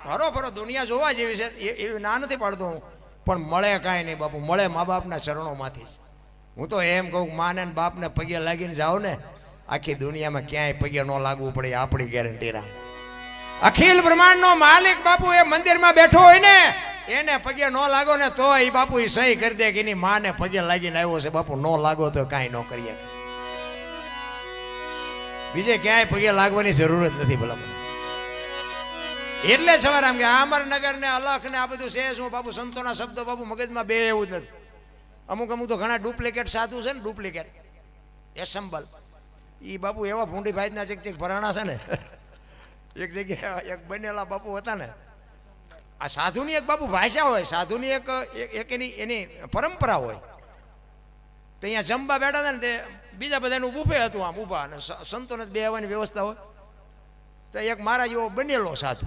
હરો ફરો દુનિયા જોવા જેવી છે એવી ના નથી પાડતો હું, પણ મળે કાંઈ નહીં બાપુ, મળે મા બાપના ચરણોમાંથી. હું તો એમ કહું માને ને બાપને પગે લાગીને જાઓ ને, આખી દુનિયામાં ક્યાંય પગે ન લાગવું પડે, આપણી ગેરંટી રામ. અખિલ બ્રહ્માંડનો માલિક બાપુ એ મંદિરમાં બેઠો હોય ને, એને પગે ન લાગો ને તો એ બાપુ એ સહી કરી દે કે એની માને પગે લાગીને આવ્યો છે. બાપુ ન લાગો તો કાંઈ ન કરીએ, બીજે ક્યાંય પગે લાગવાની જરૂરત નથી ભલા. એટલે સવારે આમ કે અમરનગર ને અલખ ને આ બધું છે શું બાપુ, સંતોના શબ્દો બાપુ મગજમાં બે એવું જ નથી. અમુક અમુક તો ઘણા ડુપ્લિકેટ સાધુ છે ને, ડુપ્લિકેટ એસેમ્બલ. એ બાપુ એવા ભૂંડી ભાઈના ચેક ભરાણા છે ને, એક જગ્યાએ એક બનેલા બાપુ હતા ને, આ સાધુની એક બાપુ ભાષા હોય, સાધુની એક એની પરંપરા હોય. તો અહીંયા જમવા બેઠા હતા ને, તે બીજા બધાનું બુફે હતું આમ ઊભા, અને સંતોને બેહવાની વ્યવસ્થા હોય. તો એક મારા જેવો બનેલો સાધુ,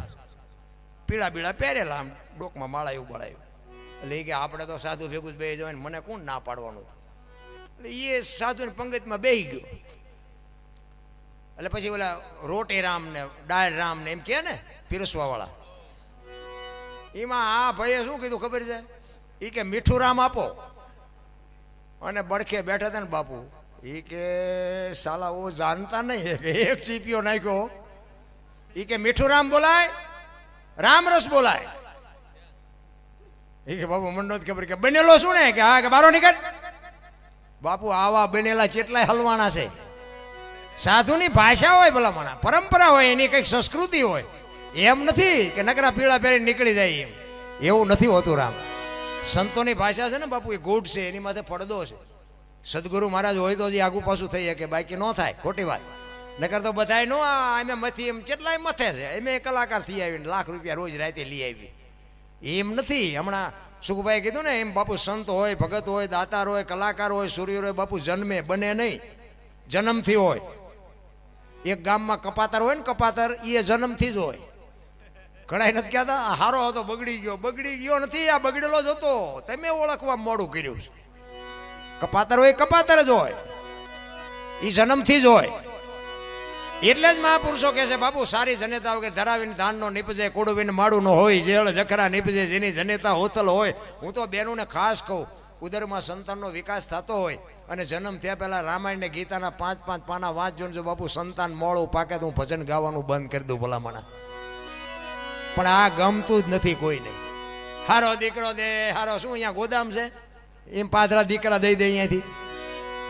પીળા બીળા પહેરેલા, આમ ડોકમાં માળાયું બળાયું. એટલે એ કે આપણે તો સાધુ ભેગું જ બે જવાય ને, મને કોણ ના પાડવાનું હતું. એટલે એ સાધુની પંગતમાં બેહી ગયો. એટલે પછી ઓલા રોટી રામ ને દાળ રામ ને એમ કે ને પીરસવા વાળા, એમાં આ ભાઈએ શું કીધું ખબર છે? એ કે મીઠું રામ આપો. અને બડખે બેઠા હતા ને બાપુ, એ કે સાલા ઓ જાણતા નહીં કે એક ચીપિયો નાખ્યો. એ કે મીઠું રામ બોલાય, રામ રસ બોલાય. એ કે બાપુ મને નથી ખબર કે બનેલો શું ને, કે હા કે બારો નીકળ. બાપુ આવા બનેલા કેટલાય હલવાના છે. સાધુની ભાષા હોય ભલામણા, પરંપરા હોય, એની કંઈક સંસ્કૃતિ હોય. એમ નથી કે નકરા પીળા પહેરી નીકળી જાય એમ, એવું નથી હોતું રામ. સંતોની ભાષા છે ને બાપુ, એ ગૂઢ છે, એની માથે પડદો છે. સદગુરુ મહારાજ હોય તો જે આગુ પાછું થઈ શકે, બાકી ન થાય, ખોટી વાત. નકર તો બધાય નો એમ મથી એમ કેટલાય મથે છે. એમ કલાકાર થઈ આવીને લાખ રૂપિયા રોજ રાતે લઈ આવી, એમ નથી. હમણાં સુખભાઈ કીધું ને એમ બાપુ, સંત હોય, ભગત હોય, દાતાર હોય, કલાકાર હોય, સૂર્ય હોય, બાપુ જન્મે બને નહીં, જન્મથી હોય. એક ગામમાં કપાતર હોય ને, કપાતર એ જન્મથી જ હોય. ઘણા નથી કહેતા હારો હતો બગડી ગયો, બગડી ગયો નથી, આ બગડેલો જ હતો, તમે ઓળખવા મોડું કર્યું છે. કપાતર હોય કપાતર જ હોય, એ જન્મથી જ હોય. એટલે જ મહાપુરુષો કહે છે બાપુ, સારી જનેતા વગર ધરાવીને ધાનનો નીપજે, કોડવીને માળું ન હોય, જેળ જખરા નીપજે, જેની જનેતા હોથલ હોય. હું તો બેનુંને ખાસ કહું, ઉદરમાં સંતાનનો વિકાસ થતો હોય અને જન્મ થયા પહેલાં રામાયણ ને ગીતાના 5-5 પાના વાંચજો ને, જો બાપુ સંતાન મોડું પાકે તો હું ભજન ગાવાનું બંધ કરી દઉં ભલામણા. પણ આ ગમતું જ નથી કોઈને. હારો દીકરો દે, હારો શું અહીંયા ગોદામ છે એમ પાદરા દીકરા દઈ દે અહીંયાથી.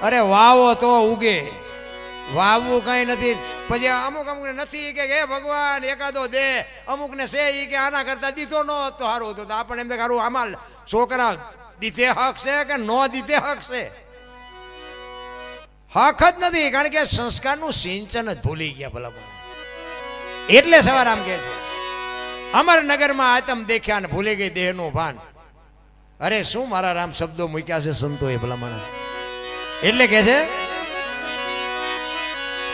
અરે વાવો તો ઉગે, વાવવું કઈ નથી. પછી અમુક અમુકને નથી કે હે ભગવાન એકાદો દે, અમુકને છે એ કે આના કરતા દીધો ન તો સારું હતું. તો આપણને એમ કે સારું આમાં છોકરા દીધે હક છે કે ન દીધે હક છે? હક જ નથી, કારણ કે સંસ્કારનું સિંચન જ ભૂલી ગયા ભલા. એટલે સવાર આમ કે છે અમરનગરમાં આતમ દેખ્યા ને ભૂલી ગઈ દેહનું ભાન. અરે શું મારા રામ શબ્દો મૂક્યા છે સંતોએ ભલામણા. એટલે કે છે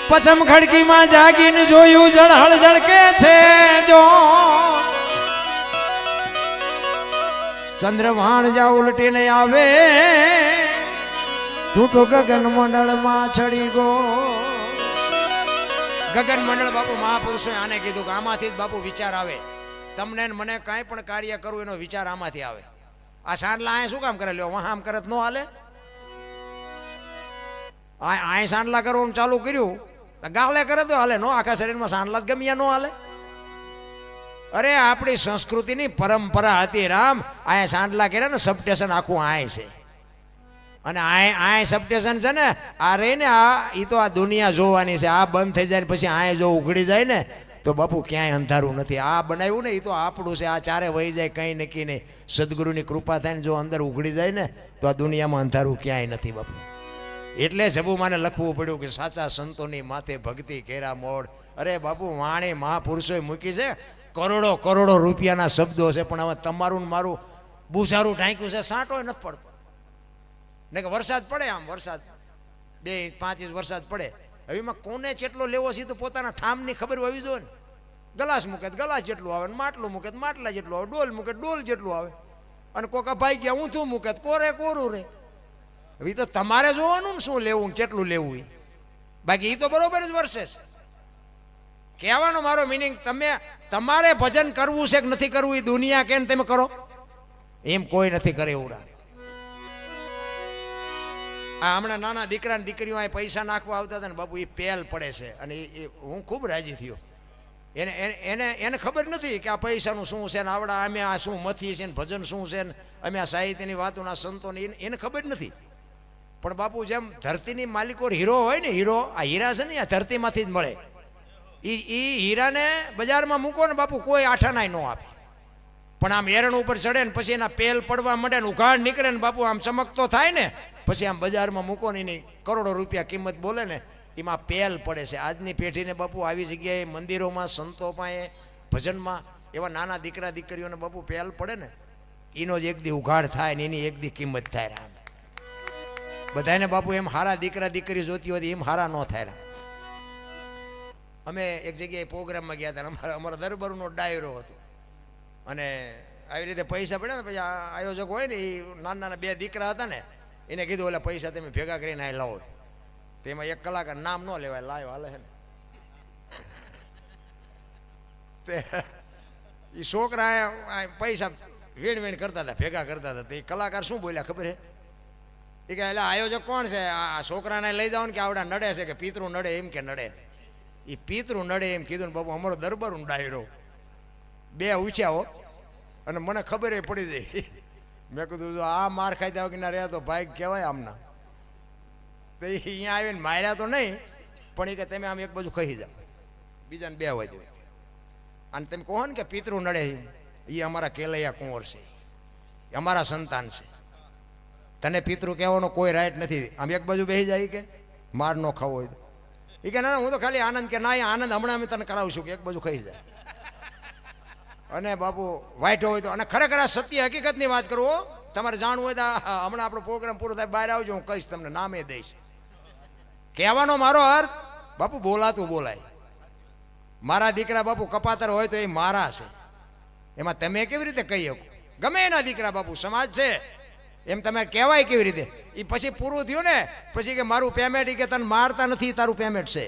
પચમ ખડકીમાં જાગીને જોયું જળહળ ઝળકે છે, જો ચંદ્રભાણ જા ઉલટીને આવે, તું તો ગગન મંડળમાં ચડી ગો. ગગન મંડળ બાપુ મહાપુરુષોએ આને કીધું કે આમાંથી જ બાપુ વિચાર આવે. તમને મને કાંઈ પણ કાર્ય કરવું એનો વિચાર આમાંથી આવે. આ સાંડલા અહીંયા શું કામ કરે? લ્યો વાહ આમ કરે ન હાલે. અહીં સાંડલા કરવાનું ચાલુ કર્યું, ગાવલે કરે તો હાલે, નો આખા શરીરમાં સાંડલા જ ગમ્યા ન હાલે. અરે આપણી સંસ્કૃતિની પરંપરા હતી રામ. અહીંયા સાંડલા કર્યા ને, સબસ્ટેશન આખું આય છે. અને આય સબસ્ટેશન છે ને, આ રહી ને આ એ તો આ દુનિયા જોવાની છે. આ બંધ થઈ જાય પછી આય જો ઉઘડી જાય ને તો બાપુ ક્યાંય અંધારું નથી. આ બનાવ્યું ને એ તો આપણું છે. આ ચારે વહી જાય કંઈ નક્કી નહીં. સદગુરુની કૃપા થાય ને જો અંદર ઉઘડી જાય ને તો આ દુનિયામાં અંધારું ક્યાંય નથી બાપુ. એટલે જબુમાને લખવું પડ્યું કે સાચા સંતોની માથે ભક્તિ કેરા મોડ. અરે બાપુ વાણી મહાપુરુષોએ મૂકી છે. કરોડો કરોડો રૂપિયાના શબ્દો છે, પણ હવે તમારું ને મારું બુઝારું ઢાંક્યું છે, સાંટો નથી પડતો. ને કે વરસાદ પડે, આમ વરસાદ 2-5 ઇંચ વરસાદ પડે, હવે એમાં કોને કેટલો લેવો છે તો પોતાના ઠામની ખબર હોવી જોઈએ ને. ગલાસ મૂકે તો ગલાસ જેટલું આવે, ને માટલું મૂકે તો માટલા જેટલું આવે, ડોલ મૂકે ડોલ જેટલું આવે, અને કોકા ભાઈ ગયા ઊંધું મૂકે તો કોરે કોરું રે. હવે તો તમારે જોવાનું ને શું લેવું કેટલું લેવું. બાકી એ તો બરોબર જ વરસે છે. કહેવાનો મારો મિનિંગ, તમારે ભજન કરવું છે કે નથી કરવું એ દુનિયા કે તમે કરો, એમ કોઈ નથી કરે એવું. આ હમણાં નાના દીકરા ને દીકરીઓ અહીં પૈસા નાખવા આવતા હતા ને બાપુ, એ પેલ પડે છે. અને હું ખૂબ રાજી થયો. એને ખબર નથી કે આ પૈસાનું શું છે ને આવડા અમે આ શું મથી છે ને ભજન શું છે ને અમે આ સાહિત્યની વાતોના સંતોની એને ખબર નથી. પણ બાપુ જેમ ધરતીની માલિકો હીરો હોય ને, હીરો, આ હીરા છે ને આ ધરતીમાંથી જ મળે. એ હીરાને બજારમાં મૂકો ને બાપુ કોઈ આઠાનાય ન આપે. પણ આમ એરણ ઉપર ચડે ને પછી એના પેલ પડવા માંડે ને ઉઘાડ નીકળે ને બાપુ આમ ચમકતો થાય ને, પછી આમ બજારમાં મૂકો ને એની કરોડો રૂપિયા કિંમત બોલે ને, એમાં પેલ પડે છે. આજની પેઢીને બાપુ આવી જગ્યાએ મંદિરોમાં, સંતો પાસે, ભજનમાં એવા નાના દીકરા દીકરીઓને બાપુ પેલ પડે ને, એનો જ એક દી ઉઘાડ થાય ને એની એક દી કિંમત થાય. રામ બધાને બાપુ એમ હારા દીકરા દીકરી જોતી હોય એમ હારા ન થાય. રામ અમે એક જગ્યાએ પ્રોગ્રામમાં ગયા હતા, અમારા દરબારનો ડાયરો હતો. અને આવી રીતે પૈસા પડ્યા ને પછી આયોજક હોય ને, એ નાના નાના બે દીકરા હતા ને, એને કીધું ઓલા પૈસા તમે ભેગા કરીને અહીં લાવો. તેમાં એક કલાકાર, નામ ન લેવાય, લાવ્યો હાલે છે ને. એ છોકરા પૈસા વેણ કરતા હતા, ભેગા કરતા હતા. એ કલાકાર શું બોલ્યા ખબર હે? એ કે એટલે આયોજક કોણ છે? આ છોકરાને લઈ જાઓ ને કે આવડા નડે છે, કે પિતૃ નડે એમ કે નડે? એ પિતૃ નડે એમ કીધું ને બાપુ અમારો દરબારનો ડાયરો બે ઉછ્યા હો. અને મને ખબર એ પડી જાય. મેં કીધું જો આ માર ખાઈ જાવ કે ના રહ્યા તો ભાઈ કહેવાય આમના. તો અહીંયા આવીને માર્યા તો નહીં, પણ એ કે તમે આમ એક બાજુ ખાઈ જાઓ, બીજાને બે હોય. અને તમે કહો ને કે પિતૃ નડે, એ અમારા કેલૈયા કુંવર છે, અમારા સંતાન છે. તને પિતૃ કહેવાનો કોઈ રાઈટ નથી. આમ એક બાજુ બેસી જાય કે માર ન ખાવો હોય તો. એ કે ના હું તો ખાલી આનંદ, કે ના આનંદ હમણાં અમે તને કરાવશું, કે એક બાજુ ખાઈ જાય. અને બાપુ વાઈટો હોય તો. અને ખરેખર આ સત્ય હકીકતની વાત કરું, તમારે જાણવું હોય તો હમણાં આપણો પ્રોગ્રામ પૂરો થાય બહાર આવજો, હું કહીશ તમને, નામે દઈશ. કહેવાનો મારો અર્થ બાપુ બોલાતું બોલાય. મારા દીકરા બાપુ કપાતર હોય તો એ મારા છે, એમાં તમે કેવી રીતે કહી શકો? ગમે એના દીકરા બાપુ સમાજ છે એમ તમે કહેવાય કેવી રીતે? એ પછી પૂરું થયું ને પછી કે મારું પેમેન્ટ, કે તને મારતા નથી તારું પેમેન્ટ છે.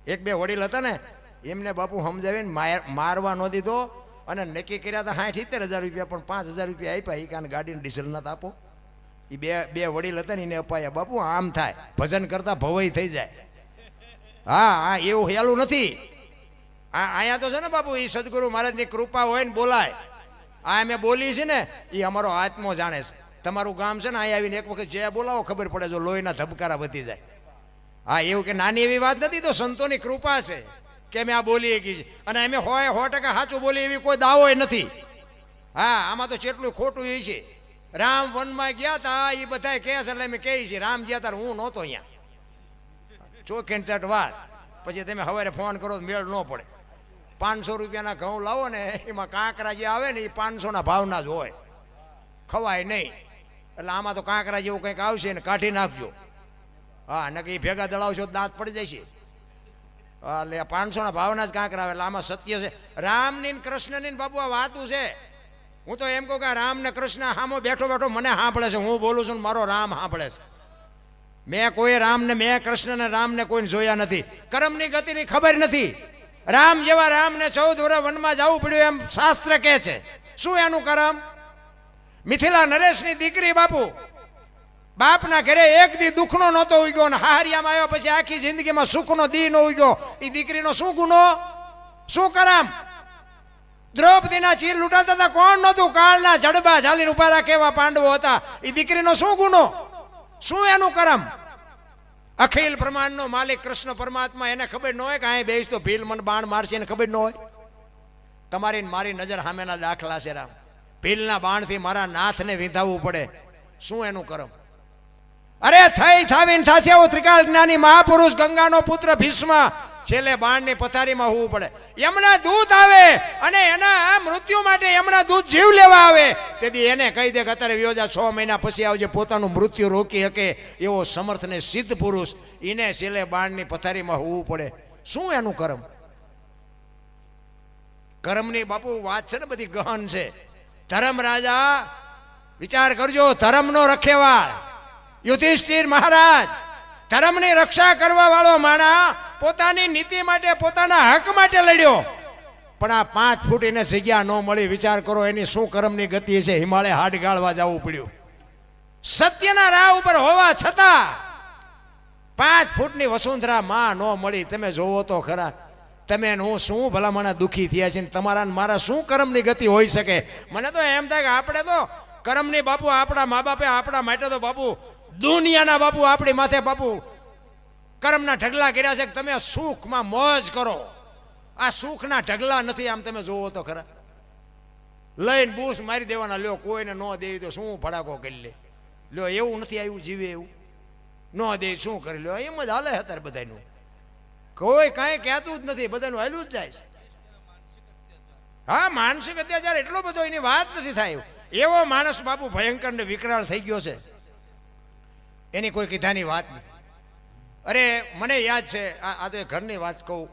એક બે વડીલ હતા ને, એમને બાપુ સમજાવીને મારવા ન દીધો. અને નક્કી કર્યા હતા 60-70,000 રૂપિયા, પણ 5,000 રૂપિયા આપ્યા. એ કારણ ગાડીને ડીઝલ નતા આપો. એ બે વડીલ હતા ને એને અપાયા. બાપુ આમ થાય, ભજન કરતા ભવાઈ થઈ જાય. હા એવું હેલું નથી. અહીંયા તો છે ને બાપુ, એ સદગુરુ મહારાજની કૃપા હોય ને બોલાય. આ અમે બોલી છે ને એ અમારો આત્મો જાણે છે. તમારું ગામ છે ને, અહીંયા આવીને એક વખત જે બોલાવો ખબર પડે, જો લોહીના ધબકારા વધી જાય. હા એવું કે નાની એવી વાત નથી, તો સંતોની કૃપા છે કે અમે આ બોલી શકી છે. અને અમે 100% સાચું બોલી એવી કોઈ દાવો નથી. હા આમાં તો જેટલું ખોટું એ છે. રામ વનમાં ગયા હતા એ બધા કહે છે એટલે અમે કહીએ છીએ. રામ ગયા હતા હું નહોતો અહીંયા, ચોખેન ચટ વાત. પછી તમે સવારે ફોન કરો તો મેળ ન પડે. 500 રૂપિયાના ઘઉં લાવો ને, એમાં કાંકરા જે આવે ને એ 500ના ભાવના જ હોય, ખવાય નહીં. એટલે આમાં તો કાંકરા જેવું કંઈક આવશે ને કાઢી નાખજો. હા નકે એ ભેગા દળાવશો દાંત પડી જાય છે. એટલે 500ના ભાવના જ કાંકરા આવે. એટલે આમાં સત્ય છે. રામની કૃષ્ણની બાબુ આ વાતું છે. હું તો એમ કહું કે રામ ને કૃષ્ણ સામો બેઠો બેઠો મને સાંભળે છે. હું બોલું છું ને મારો રામ સાંભળે છે. મેં કોઈ રામને, મેં કૃષ્ણ ને રામને કોઈને જોયા નથી. કર્મની ગતિની ખબર નથી. રામ જેવા રામને 14 વર્ષ વનમાં જવું પડ્યું એમ શાસ્ત્ર કહે છે. શું એનું કર્મ? મિથિલા નરેશની દીકરી બાપુ બાપના ઘરે એક દી દુઃખનો નહોતો ઉગ્યો, ને હારિયામાં આવ્યો પછી આખી જિંદગીમાં સુખનો દી ન ઉગ્યો. એ દીકરીનો શું ગુનો, શું કરમ? દ્રૌપદીના ચીર લૂંટાતા હતા, કોણ નહોતું? કાળના જડબા ઝાલીને ઉભા રાખે એવા પાંડવો હતા. એ દીકરીનો શું ગુનો, શું એનું કરમ? અખિલ બ્રહ્માંડનો માલિક કૃષ્ણ પરમાત્મા, એને ખબર ન હોય કે અહીં બેસ તો ભીલ મન બાણ મારશે, એને ખબર ન હોય? તમારી મારી નજર સામેના દાખલા છે. રામ ભીલના બાણથી મારા નાથને વિંધાવવું પડે, શું એનું કરમ? અરે થઈ થાવીને થાશે એવો ત્રિકાળ જ્ઞાની મહાપુરુષ ગંગાનો પુત્ર ભીષ્મ છેલ્લે બાણની પથારીમાં હોવું પડે. એમના દૂત આવે અને એના મૃત્યુ માટે એમના દૂત જીવ લેવા આવે, તેથી એને કહી દે કે અત્યારે વ્યોજા 6 મહિના પછી આવજે, પોતાનું મૃત્યુ રોકી શકે એવો સમર્થ ને સિદ્ધ પુરુષ, એને છેલ્લે બાણની પથારીમાં હોવું પડે. શું એનું કર્મ? કર્મની બાપુ વાત છે ને બધી ગહન છે. ધર્મ રાજા વિચાર કરજો, ધર્મનો રખેવાળ યુધિષ્ઠિર મહારાજ, ધર્મની રક્ષા કરવા વાળો માણા પોતાની નીતિ માટે પોતાના હક માટે લડ્યો, પણ આ 5 ફૂટ એને જગ્યા ન મળી. વિચાર કરો એની શું કર્મની ગતિ છે. હિમાલય હાડ ગાળવા જવું પડ્યું. સત્યના રાહ ઉપર હોવા છતાં 5 ફૂટની વસુંધરા માં ન મળી. તમે જોવો તો ખરા, તમે હું શું ભલામણા દુઃખી થયા છે. તમારા મારા શું કર્મની ગતિ હોઈ શકે. મને તો એમ થાય કે આપણે તો કર્મની બાપુ આપણા મા બાપે આપણા માટે તો બાપુ દુનિયાના બાપુ આપણી માથે બાપુ કર્મના ઢગલા કર્યા છે કે તમે સુખમાં મોજ કરો. આ સુખના ઢગલા નથી. આમ તમે જોવો તો ખરા, લઈને બૂસ મારી દેવાના. લ્યો કોઈને ન દેવી તો શું ફડાકો કરી લે. લ્યો એવું નથી આવ્યું જીવે એવું ન દે શું કરી લ્યો. એમ જ હાલે અત્યારે બધાનું. કોઈ કાંઈ કહેતું જ નથી, બધાનું હાલ્યું જ જાય છે. હા, માનસિક અત્યાચાર એટલો બધો એની વાત નથી થાય. એવો માણસ બાપુ ભયંકર ને વિકરાળ થઈ ગયો છે, એની કોઈ કીધાની વાત નથી. અરે મને યાદ છે, આ તો ઘરની વાત કહું.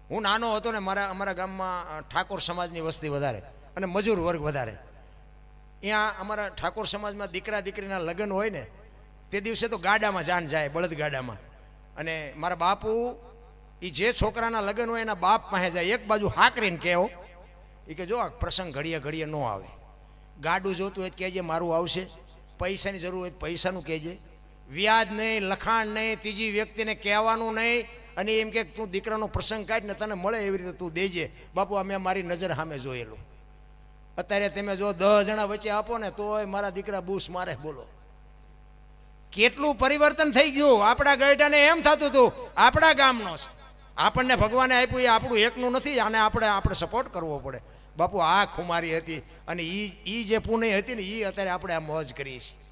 હું નાનો હતો ને અમારા ગામમાં ઠાકોર સમાજની વસ્તી વધારે અને મજૂર વર્ગ વધારે. અહીંયા અમારા ઠાકોર સમાજમાં દીકરા દીકરીના લગ્ન હોય ને તે દિવસે તો ગાડામાં જાન જાય, બળદ ગાડામાં. અને મારા બાપુ એ જે છોકરાના લગ્ન હોય એના બાપ પાસે જાય. એક બાજુ હાકરીને કહેવો એ કે જો આ પ્રસંગ ઘડીએ ઘડીએ ન આવે. ગાડું જોતું હોય તો કહેજે મારું આવશે. પૈસાની જરૂર હોય તો પૈસાનું કહેજે. વ્યાજ નહીં, લખાણ નહીં, ત્રીજી વ્યક્તિને કહેવાનું નહીં. અને એમ કે તું દીકરાનો પ્રસંગ કાઢ ને તને મળે એવી રીતે તું દેજે. બાપુ અમે મારી નજર સામે જોયેલું. અત્યારે તમે જો 10 જણા વચ્ચે આપો ને તોય મારા દીકરા બૂસ મારે. બોલો કેટલું પરિવર્તન થઈ ગયું. આપણા ગયઢાને એમ થતું હતું આપણા ગામનો છે, આપણને ભગવાને આપ્યું એ આપણું એકનું નથી, આને આપણે સપોર્ટ કરવો પડે. બાપુ આ ખુમારી હતી અને એ જે પુણ્ય હતી ને એ અત્યારે આપણે આ મોજ કરીએ છીએ.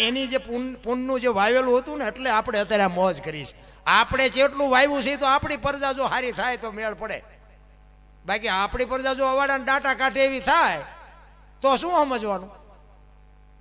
એની જે પુણ્યનું જે વાવેલું હતું ને એટલે આપણે અત્યારે આ મોજ કરીશ. આપણે જેટલું વાવ્યું છે તો આપણી પ્રજા જો સારી થાય તો મેળ પડે. બાકી આપણી પ્રજા જો અવાડાને ડાટા કાઢે એવી થાય તો શું સમજવાનું.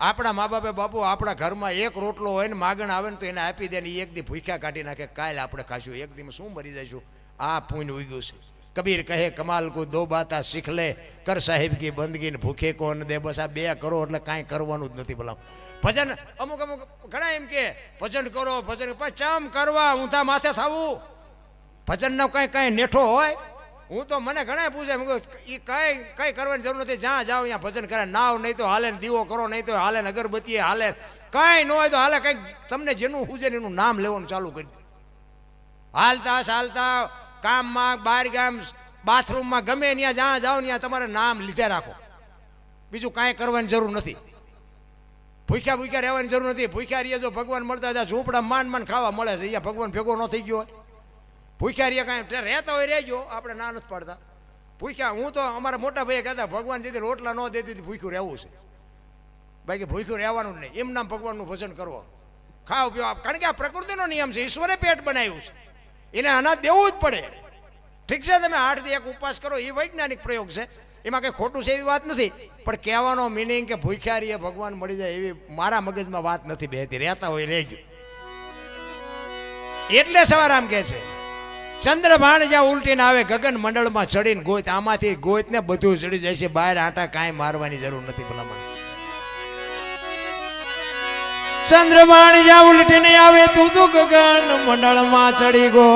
આપણા મા બાપે બાપુ આપણા ઘરમાં એક રોટલો હોય ને માગણ આવે ને તો એને આપી દે ને એક દી ભૂખ્યા કાઢી નાખે. કાલે આપણે ખાશું, એક દી શું મરી જઈશું. આ પુણ્ય ઉગ્યું છે. કબીર કહે કમાલ કો દો બાતા શીખ લે, કર સાહેબ કી બંદગી ને ભૂખે કો ન દે. બસ આ 2 કરો એટલે કાંઈ કરવાનું જ નથી. ભલા ભજન અમુક ઘણા એમ કે ભજન કરો, ભજન ચમ કરવા ઊંધા માથે થવું. ભજનનો કાંઈ નેઠો હોય. હું તો મને ઘણા પૂછે એ કઈ કરવાની જરૂર નથી. જ્યાં જાઓ અહીંયા ભજન કરે. નાવ નહીં તો હાલે, દીવો કરો નહીં તો હાલે, અગરબત્તી હાલે, કાંઈ ન હોય તો હાલે. કંઈક તમને જેનું હુજે એનું નામ લેવાનું ચાલુ કરી દે. હાલતા ચાલતા કામમાં, બહાર ગામ, બાથરૂમમાં, ગમે ત્યાં જ્યાં જાઓ ત્યાં તમારે નામ લીધે રાખો. બીજું કાંઈ કરવાની જરૂર નથી. ભૂખ્યા રહેવાની જરૂર નથી. ભૂખ્યા રહીએ જો ભગવાન મળતા હતા ઝૂંપડા માન ખાવા મળે છે. અહીંયા ભગવાન ભેગો ન થઈ ગયો હોય. ભૂખ્યા રહીએ કાંઈ રહેતા હોય રહેજો, આપણે ના નથી પાડતા. ભૂખ્યા હું તો અમારા મોટા ભાઈએ કહેતા ભગવાન જેથી રોટલા ન દેતી ભૂખ્યું રહેવું છે. બાકી ભૂખ્યું રહેવાનું જ નહીં. એમ નામ ભગવાનનું ભજન કરવો, ખાવ પીવા. કારણ કે આ પ્રકૃતિનો નિયમ છે. ઈશ્વરે પેટ બનાવ્યું છે, એને અનાજ દેવું જ પડે. ઠીક છે તમે 8 દી 1 ઉપવાસ કરો એ વૈજ્ઞાનિક પ્રયોગ છે, એમાં કંઈ ખોટું છે એવી વાત નથી. પણ કહેવાનો મિનિંગ કે ભૂખ્યા રહીએ ભગવાન મળી જાય એવી મારા મગજમાં વાત નથી બેહતી. રહેતા હોય રહેજો. એટલે સવારામ કહે છે ચંદ્રભાણ જ્યાં ઉલટીને આવે ગગન મંડળમાં ચડીને ગોત. આમાંથી ગોત ને બધું ચડી જાય છે. બહાર આટા કાંઈ મારવાની જરૂર નથી. ભલામણ ચંદ્રભાણ જ્યાં ઉલટીને આવે તું તો ગગન મંડળમાં ચડી ગો.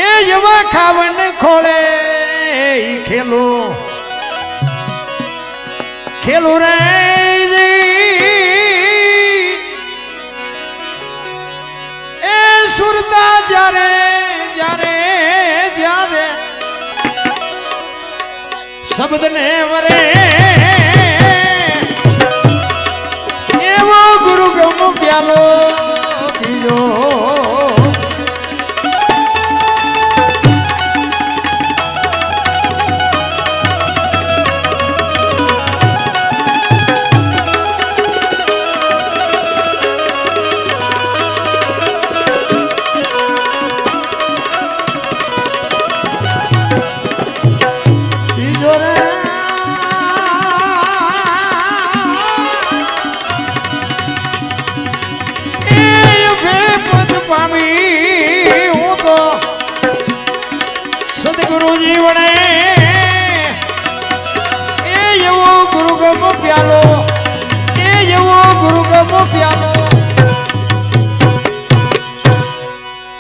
એ જવા ખાવન ખોળે ખેલું ખેલું રે. સુરતા જ્યારે જ્યારે જ્યારે શબ્દને વરે એવો ગુરુ ગમ પ્યાલો પીજો.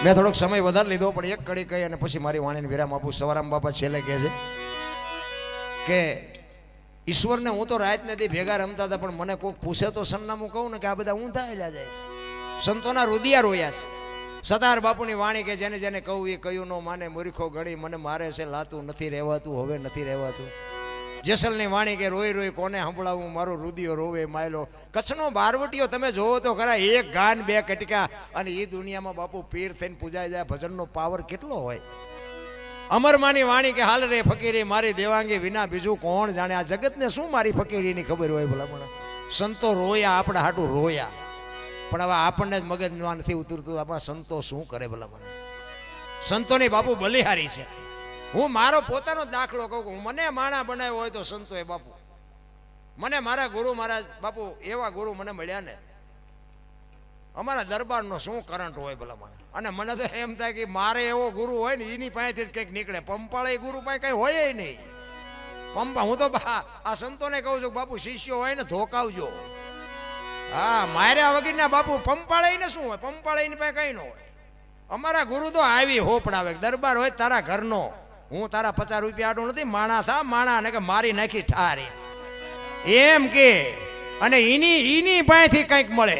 મેં થોડોક સમય વધારે લીધો પણ એક કડી કહી અને પછી મારી વાણીને વિરામ આપું. સવારામ બાપા છેલ્લે કહે છે કે ઈશ્વરને હું તો રાત નથી ભેગા રમતા હતા, પણ મને કોઈક પૂછે તો સરનામું કહું ને કે આ બધા ઊંધા હેલા જાય છે. સંતોના રુદિયા રોયા છે. સતાર બાપુની વાણી કે જેને જેને કહું એ કયું નો માને, મૂર્ખો ગણી મને મારે છે લાતું નથી રહેવાતું, હવે નથી રહેવાતું. જેસલની વાણી કે રોઈ રોઈ કોને સંભળાવું, મારો રુદિયો રોવે માયલો. કચ્છનો બારવટીયો તમે જોવો તો ખરા, એક ગાન બે કટકા, અને એ દુનિયામાં બાપુ પીર થઈને પૂજાઈ જાય. ભજનનો પાવર કેટલો હોય. અમરમાની વાણી કે હાલ રે ફકીરી મારી દેવાંગી વિના બીજું કોણ જાણે. આ જગતને શું મારી ફકીરીની ખબર હોય ભલા મને. સંતો રોયા, આપણા હાટું રોયા, પણ હવે આપણને જ મગજમાં નથી ઉતરતું આપણા સંતો શું કરે ભલા મને. સંતોની બાપુ બલિહારી છે. હું મારો પોતાનો દાખલો કહું, મને માણા બનાવ્યો હોય તો સંતોએ બાપુ. મને મારા ગુરુ મહારાજ બાપુ એવા ગુરુ મને મળ્યા ને, અમારા દરબારનો શું કરંટ હોય ભલા મને. અને મને તો એમ થાય કે મારે એવો ગુરુ હોય ને એની પાસેથી જ કંઈક નીકળે. પંપાળે ગુરુ પાસે કંઈ હોય નહીં. પંપા હું તો આ સંતોને કહું છું બાપુ શિષ્યો હોય ને ધોકાવજો. હા, માર્યા વગરના બાપુ પંપાળે ને શું હોય, પંપાળે પાસે કઈ ન હોય. અમારા ગુરુ તો આવી હોપડાવે. દરબાર હોય તારા ઘરનો, હું તારા 50 રૂપિયા આટું નથી, માણા થા માણા ને કે મારી નાખી ઠારી એમ કે. અને એની પાસેથી કંઈક મળે.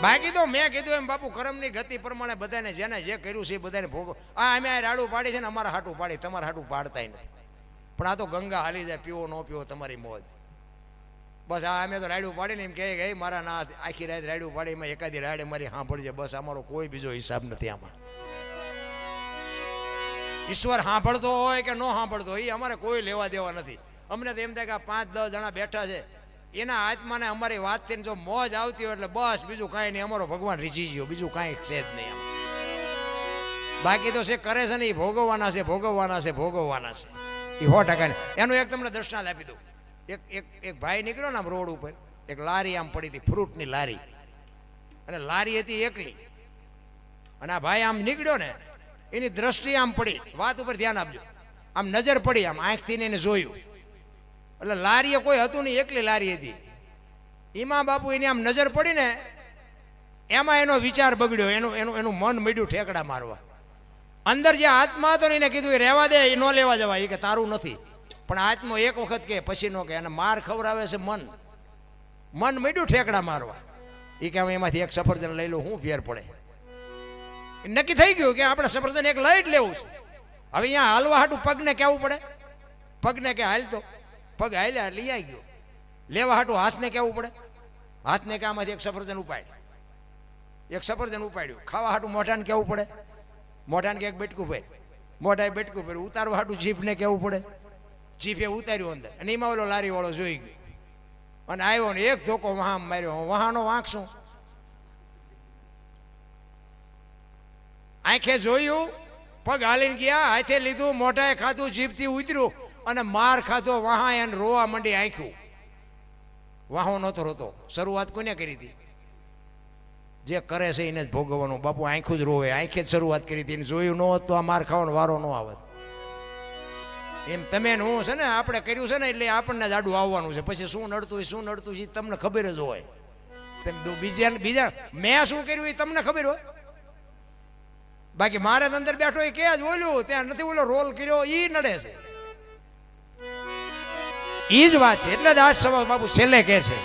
બાકી તો મેં કીધું એમ બાપુ કરમની ગતિ પ્રમાણે બધાને જેને જે કર્યું છે એ બધાને ભોગો. અમે રાડું પાડી છે ને, અમારા હાટું પાડી, તમારા હાટું પાડતાય નથી. પણ આ તો ગંગા હાલી જાય, પીવો ન પીવો તમારી મોજ. બસ આ અમે તો રાયડું પાડીને એમ કહે ગઈ મારા ના આખી રાત રાયડું પાડી, એમાં એકાદી રાયડે મારી સાંભળજે. બસ અમારો કોઈ બીજો હિસાબ નથી આમાં. ઈશ્વર સાંભળતો હોય કે ન સાંભળતો હોય એ અમારે કોઈ લેવા દેવા નથી. અમને તો એમ થાય કે 5-10 જણા બેઠા છે, એના આત્માને અમારી વાતથી જો મોજ આવતી હોય એટલે બસ બીજું કાંઈ નહીં, અમારો ભગવાન રીઝી ગયો, બીજું કાંઈ છે જ નહીં. બાકી તો છે કરે છે ને એ ભોગવવાના છે, ભોગવવાના છે, ભોગવવાના છે એ 100%. એનું એક તમને દ્રષ્ટાંત આપી દઉં. એક ભાઈ નીકળ્યો ને આમ રોડ ઉપર, એક લારી આમ પડી હતી, ફ્રૂટની લારી, અને લારી હતી એકલી. અને આ ભાઈ આમ નીકળ્યો ને, એની દ્રષ્ટિ આમ પડી, વાત ઉપર ધ્યાન આપજો, આમ નજર પડી, આમ આંખથી એને જોયું. એટલે લારીએ કોઈ હતું નહીં, એકલી લારી હતી. એમાં બાપુ એની આમ નજર પડી ને, એમાં એનો વિચાર બગડ્યો, એનું મન મળ્યું ઠેકડા મારવા. અંદર જે આત્મા હતો ને એને કીધું એ રહેવા દે, એ ન લેવા જવાય, એ કે તારું નથી. પણ આત્મો એક વખત કે પછી નો કે, અને માર ખવડાવે છે મન. મન મળ્યું ઠેકડા મારવા. એ કે એમાંથી એક સફરજન લઈ લો, શું ફેર પડે. નક્કી થઈ ગયું કે આપણે સફરજન એક લઈ જ લેવું છે. હવે અહીંયા હાલવા હાટું પગને કહેવું પડે, પગને કે હાલ તો પગ હાલ્યા લઈ આવી ગયો. લેવા હાટું હાથને કહેવું પડે, હાથને કે આમાંથી એક સફરજન ઉપાડ, એક સફરજન ઉપાડ્યું. ખાવા હાટું મોઢાને કહેવું પડે, મોઢાને કે એક બેટકું ભર, મોઢાએ બેટકું ભર. ઉતારવા હાટું જીભને કહેવું પડે, જીભે ઉતાર્યું અંદર. અને એમાં ઓલો લારી વાળો જોઈ ગયો અને આવ્યો ને એક ધોકો વહાં માર્યો. વહાનો વાંક શું, આંખે જોયું, પગ હાલીને ગયા, હાથે લીધું, મોઢાએ ખાધું, જીભથી ઉતર્યું અને માર ખાધો. વહાં એને રોવા માંડી આંખ્યું. વાહો નહોતો રોતો. શરૂઆત કોને કરી હતી? જે કરે છે એને જ ભોગવવાનું. બાપુ આંખું જ રોવે, આંખે જ શરૂઆત કરી હતી. જોયું ન હોત તો આ માર ખાવાનો વારો ન આવત. એમ તમે હું છે ને આપણે કર્યું છે ને એટલે આપણને જ આડું આવવાનું છે. પછી શું નડતું હોય, શું નડતું છે તમને ખબર જ હોય. બીજા મેં શું કર્યું એ તમને ખબર હોય. બાકી મારે અંદર બેઠો એ કે જ બોલ્યું, ત્યાં નથી બોલો રોલ કર્યો, એ નડે છે. એ જ વાત છે. એટલે જ આજ સવાલ બાપુ છેલ્લે કહે છે